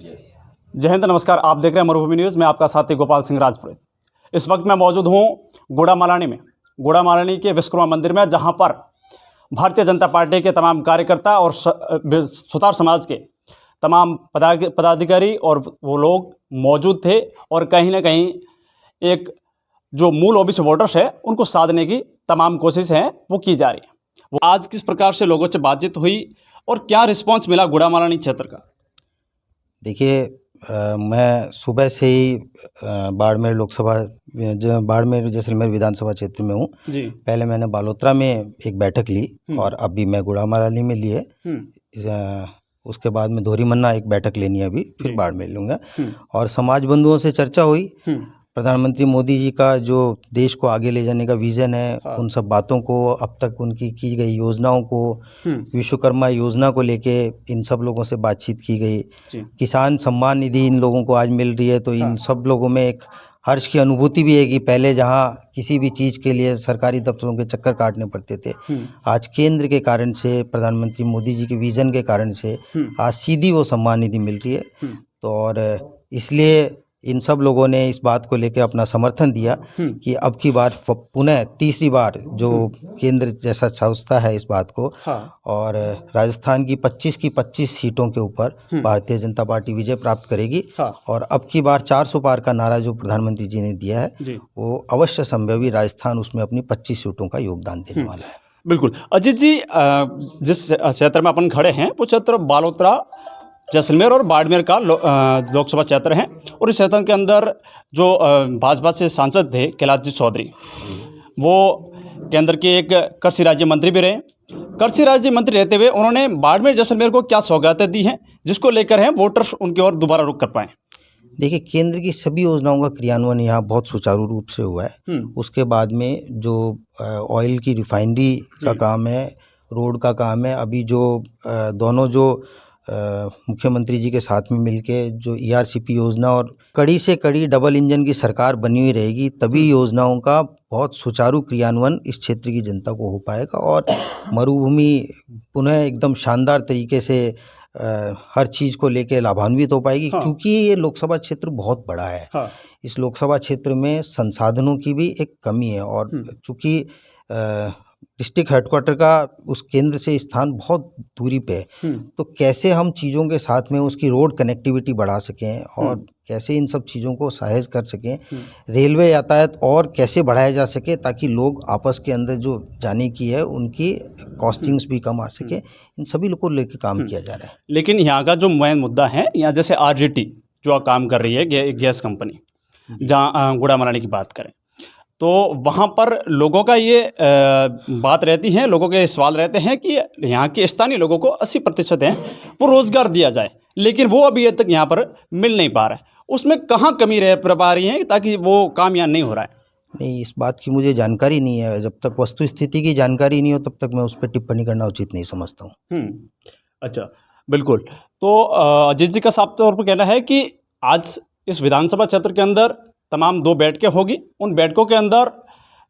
जय हिंद, नमस्कार। आप देख रहे हैं मरुभूमि न्यूज़ में आपका साथी गोपाल सिंह राजपुरोहित। इस वक्त मैं मौजूद हूँ गुड़ामालानी में, गुड़ामालानी के विश्वकर्मा मंदिर में, जहाँ पर भारतीय जनता पार्टी के तमाम कार्यकर्ता और सुतार समाज के तमाम पदाधिकारी और वो लोग मौजूद थे और कहीं ना कहीं एक जो मूल ओबीसी वोटर्स है उनको साधने की तमाम कोशिश है वो की जा रही है। वो आज किस प्रकार से लोगों से बातचीत हुई और क्या रिस्पांस मिला गुड़ामालानी क्षेत्र का? देखिए, मैं सुबह से ही बाड़मेर लोकसभा बाड़मेर जैसलमेर विधानसभा क्षेत्र में हूँ जी। पहले मैंने बालोतरा में एक बैठक ली और अभी मैं गुड़ामालानी में लिए। उसके बाद में धोरीमन्ना एक बैठक लेनी है, अभी फिर बाड़मेर लूँगा। और समाज बंधुओं से चर्चा हुई। प्रधानमंत्री मोदी जी का जो देश को आगे ले जाने का विज़न है, उन सब बातों को, अब तक उनकी की गई योजनाओं को, विश्वकर्मा योजना को लेके इन सब लोगों से बातचीत की गई। किसान सम्मान निधि इन लोगों को आज मिल रही है, तो इन सब लोगों में एक हर्ष की अनुभूति भी है कि पहले जहां किसी भी चीज़ के लिए सरकारी दफ्तरों के चक्कर काटने पड़ते थे, आज केंद्र के कारण से, प्रधानमंत्री मोदी जी के विज़न के कारण से आज सीधी वो सम्मान निधि मिल रही है। तो और इसलिए इन सब लोगों ने इस बात को लेकर अपना समर्थन दिया कि अब की बार पुनः तीसरी बार जो केंद्र जैसा सोचता है इस बात को, और राजस्थान की 25 सीटों के ऊपर भारतीय जनता पार्टी विजय प्राप्त करेगी। और अब की बार 400 पार का नारा जो प्रधानमंत्री जी ने दिया है वो अवश्य संभव ही राजस्थान उसमें अपनी 25 सीटों का योगदान देने वाला है। बिल्कुल। अजीत जी, जिस क्षेत्र में अपन खड़े हैं वो क्षेत्र बालोतरा, जैसलमेर और बाड़मेर का लोकसभा क्षेत्र है और इस क्षेत्र के अंदर जो भाजपा से सांसद थे कैलाश जी चौधरी, वो केंद्र के एक कृषि राज्य मंत्री भी रहे। कृषि राज्य मंत्री रहते हुए उन्होंने बाड़मेर जैसलमेर को क्या सौगातें दी हैं जिसको लेकर हैं वोटर्स उनकी ओर दोबारा रुख कर पाएँ? देखिए, केंद्र की सभी योजनाओं का क्रियान्वयन यहाँ बहुत सुचारू रूप से हुआ है। उसके बाद में जो ऑयल की रिफाइनरी का काम है, रोड का काम है, अभी जो दोनों जो मुख्यमंत्री जी के साथ में मिलके जो ERCP योजना और कड़ी से कड़ी डबल इंजन की सरकार बनी हुई रहेगी, तभी योजनाओं का बहुत सुचारू क्रियान्वयन इस क्षेत्र की जनता को हो पाएगा और मरुभूमि पुनः एकदम शानदार तरीके से हर चीज़ को लेके लाभान्वित हो पाएगी। क्योंकि ये लोकसभा क्षेत्र बहुत बड़ा है। इस लोकसभा क्षेत्र में संसाधनों की भी एक कमी है और चूँकि डिस्ट्रिक्ट हेडक्वार्टर का उस केंद्र से स्थान बहुत दूरी पे है, तो कैसे हम चीज़ों के साथ में उसकी रोड कनेक्टिविटी बढ़ा सकें और कैसे इन सब चीज़ों को सहज कर सकें, रेलवे यातायात और कैसे बढ़ाया जा सके ताकि लोग आपस के अंदर जो जाने की है उनकी कॉस्टिंग्स भी कम आ सके, इन सभी लोगों को लेकर काम किया जा रहा है। लेकिन यहाँ का जो मेन मुद्दा है, यहाँ जैसे RGT जो काम कर रही है गैस कंपनी, जहाँ गुड़ामालानी की बात करें तो वहाँ पर लोगों का ये बात रहती है, लोगों के सवाल रहते हैं कि यहाँ के स्थानीय लोगों को 80% हैं वो रोज़गार दिया जाए, लेकिन वो अभी तक यहाँ पर मिल नहीं पा रहा है। उसमें कहाँ कमी रह पा रही है ताकि वो काम यहाँ नहीं हो रहा है? नहीं, इस बात की मुझे जानकारी नहीं है। जब तक वस्तु स्थिति की जानकारी नहीं हो तब तक मैं उस पर टिप्पणी करना उचित नहीं समझता हूँ। अच्छा, बिल्कुल। तो अजीत जी का साफ तौर पर कहना है कि आज इस विधानसभा क्षेत्र के अंदर तमाम 2 बैठकें होगी। उन बैठकों के अंदर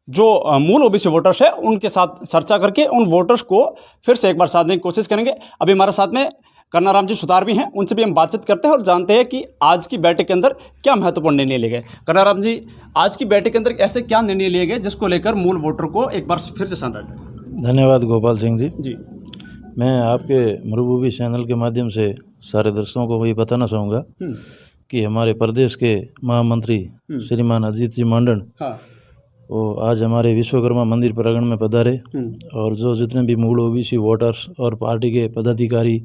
जो मूल ओबीसी वोटर्स है उनके साथ चर्चा करके उन वोटर्स को फिर से एक बार साधने की कोशिश करेंगे। अभी हमारे साथ में कन्नाराम जी सुतार भी हैं, उनसे भी हम बातचीत करते हैं और जानते हैं कि आज की बैठक के अंदर क्या महत्वपूर्ण निर्णय लिए गए। कन्नाराम जी, आज की बैठक के अंदर ऐसे क्या निर्णय लिए गए जिसको लेकर मूल वोटर को एक बार फिर से साधा जाए? धन्यवाद गोपाल सिंह जी। जी, मैं आपके मरुभूमि चैनल के माध्यम से सारे दर्शकों को ये बताना चाहूँगा कि हमारे प्रदेश के महामंत्री श्रीमान अजीत जी मंडन वो आज हमारे विश्वकर्मा मंदिर प्रांगण में पधारे और जो जितने भी मूल ओबीसी वोटर्स और पार्टी के पदाधिकारी,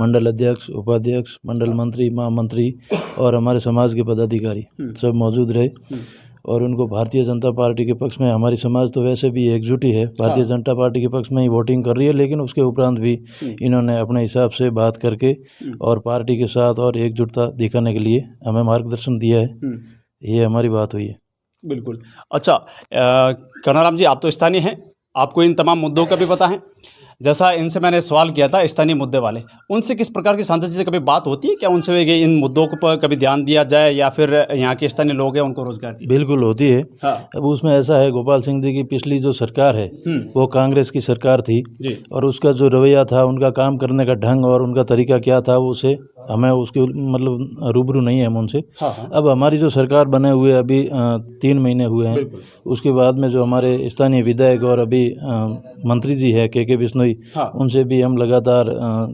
मंडल अध्यक्ष, उपाध्यक्ष, मंडल मंत्री, महामंत्री और हमारे समाज के पदाधिकारी सब मौजूद रहे और उनको भारतीय जनता पार्टी के पक्ष में, हमारी समाज तो वैसे भी एकजुट ही है, भारतीय जनता पार्टी के पक्ष में ही वोटिंग कर रही है, लेकिन उसके उपरांत भी इन्होंने अपने हिसाब से बात करके और पार्टी के साथ और एकजुटता दिखाने के लिए हमें मार्गदर्शन दिया है। ये हमारी बात हुई है। बिल्कुल। अच्छा, कन्नाराम जी, आप तो स्थानीय हैं, आपको इन तमाम मुद्दों का भी पता है, जैसा इनसे मैंने सवाल किया था स्थानीय मुद्दे वाले, उनसे किस प्रकार की सांसद जी से कभी बात होती है क्या? उनसे कि इन मुद्दों पर कभी ध्यान दिया जाए या फिर यहाँ के स्थानीय लोग हैं उनको रोजगार दिया? बिल्कुल होती है। हाँ। अब उसमें ऐसा है, गोपाल सिंह जी की पिछली जो सरकार है वो कांग्रेस की सरकार थी जी। और उसका जो रवैया था, उनका काम करने का ढंग और उनका तरीका क्या था, उसे हमें उसके मतलब रूबरू नहीं है हम उनसे। हाँ, हाँ। अब हमारी जो सरकार बने हुए अभी 3 महीने हुए हैं, उसके बाद में जो हमारे स्थानीय विधायक और अभी मंत्री जी है के बिश्नोई, हाँ। उनसे भी हम लगातार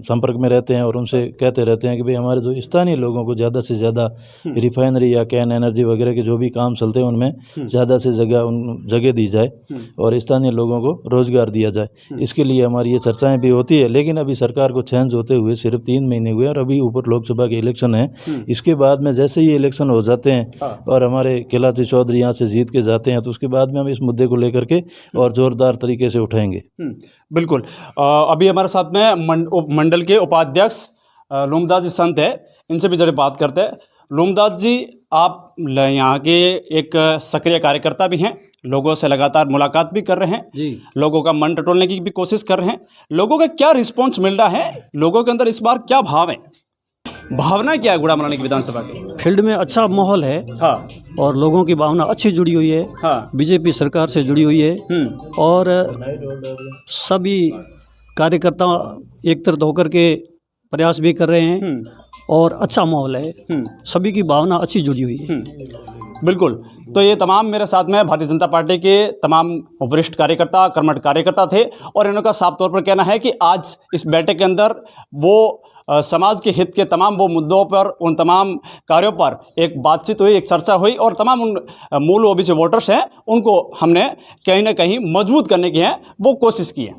संपर्क में रहते हैं और उनसे कहते रहते हैं कि भाई हमारे जो स्थानीय लोगों को ज़्यादा से ज़्यादा रिफाइनरी या कैन एनर्जी वगैरह के जो भी काम चलते हैं उनमें ज़्यादा से जगह दी जाए और स्थानीय लोगों को रोज़गार दिया जाए। इसके लिए हमारी ये चर्चाएं भी होती है। लेकिन अभी सरकार को चेंज होते हुए सिर्फ 3 महीने हुए और अभी ऊपर लोकसभा के इलेक्शन है। इसके बाद में जैसे ही इलेक्शन हो जाते हैं और हमारे कैलाश चौधरी यहाँ से जीत के जाते हैं तो उसके बाद में हम इस मुद्दे को लेकर के और ज़ोरदार तरीके से उठाएंगे। बिल्कुल। अभी हमारे साथ में मंडल के उपाध्यक्ष लूमदास जी संत है, इनसे भी जरा बात करते हैं। लूमदास जी, आप यहाँ के एक सक्रिय कार्यकर्ता भी हैं, लोगों से लगातार मुलाकात भी कर रहे हैं जी। लोगों का मन टटोलने की भी कोशिश कर रहे हैं। लोगों का क्या रिस्पॉन्स मिल रहा है? लोगों के अंदर इस बार क्या भाव है, भावना क्या है गुड़ामलानी की विधानसभा की? फील्ड में अच्छा माहौल है। हाँ। और लोगों की भावना अच्छी जुड़ी हुई है। हाँ। बीजेपी सरकार से जुड़ी हुई है और सभी कार्यकर्ता एक तरफ होकर के प्रयास भी कर रहे हैं और अच्छा माहौल है। सभी की भावना अच्छी जुड़ी हुई है। बिल्कुल। तो ये तमाम मेरे साथ में भारतीय जनता पार्टी के तमाम वरिष्ठ कार्यकर्ता, कर्मठ कार्यकर्ता थे और इनका साफ तौर पर कहना है कि आज इस बैठक के अंदर वो समाज के हित के तमाम वो मुद्दों पर, उन तमाम कार्यों पर एक बातचीत हुई, एक चर्चा हुई और तमाम उन मूल ओबीसी वोटर्स हैं उनको हमने कहीं ना कहीं मजबूत करने की है वो कोशिश की है।